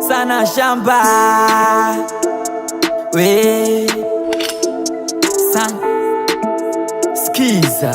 sana shamba we skiza.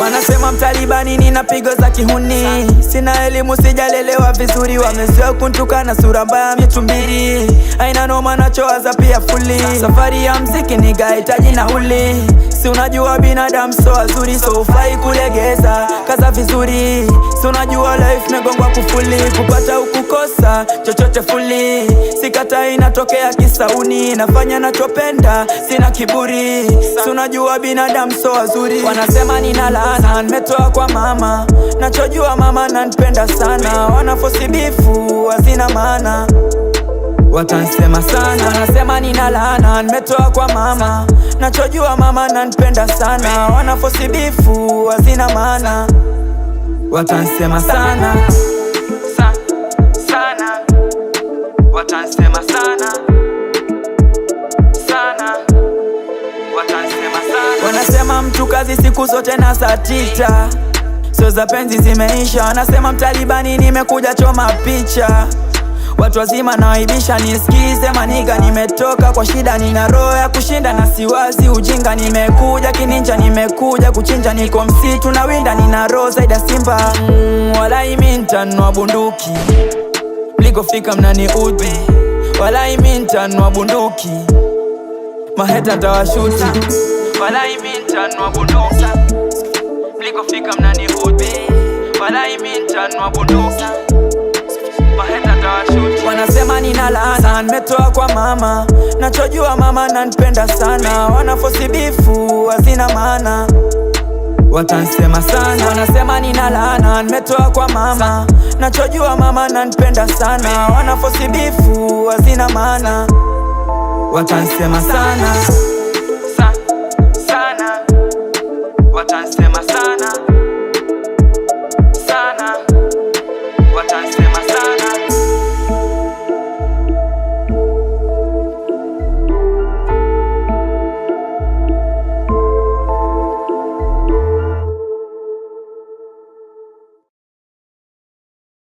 Wanasema mtalibani nina pigo za kihuni, sina elimu sijalelewa vizuri, wamezoea kuntukana sura mbaya mitumbiri. Aina noma nachowaza pia fuli, safari ya mziki nigahitaji nauli. Si unajua binadamu so wazuri, so ufai kulegeza, kaza vizuri. Si unajua life megongwa kufuli, kupata ukukosa chochote fuli. Sikata inatokea kisauni, nafanya nachopenda, sina kiburi. Si unajua binadamu so wazuri. Wanasema nina laana, nimetoa kwa mama, nachojua mama nanipenda sana. Wanafosi bifu, hazina maana, watansema sana. Wanasema nina laana, nimetoa kwa mama, nachojua mama nanipenda sana. Wanafosi bifu, hazina maana, watansema sana sana, watansema sana sana, watansema sana. Wanasema mtu kazi siku zote na saa tita, so za penzi zimeisha. Wanasema mtalibani nimekuja choma picha, watu wazima nawaibisha nisikize maniga. Nimetoka kwa shida, nina roho ya kushinda na siwazi ujinga. Nimekuja kininja, nimekuja kuchinja, niko msitu na winda, nina roho zaidi ya simba. Walai mintanua bunduki, mlikofika mnani udhi. Walai mintanua bunduki, maheta tawashuti. Walai mintanua bunduki, mlikofika mnani udhi. Walai mintanua bunduki, maheta tawashuti. Wanasema nina laana, nimetoa kwa mama, nachojua mama nanipenda sana. Wanafosi bifu, hazina maana, watansema sana. Wanasema nina laana, nimetoa kwa mama, nachojua mama nanipenda sana. Wanafosi bifu, hazina maana, watansema sana.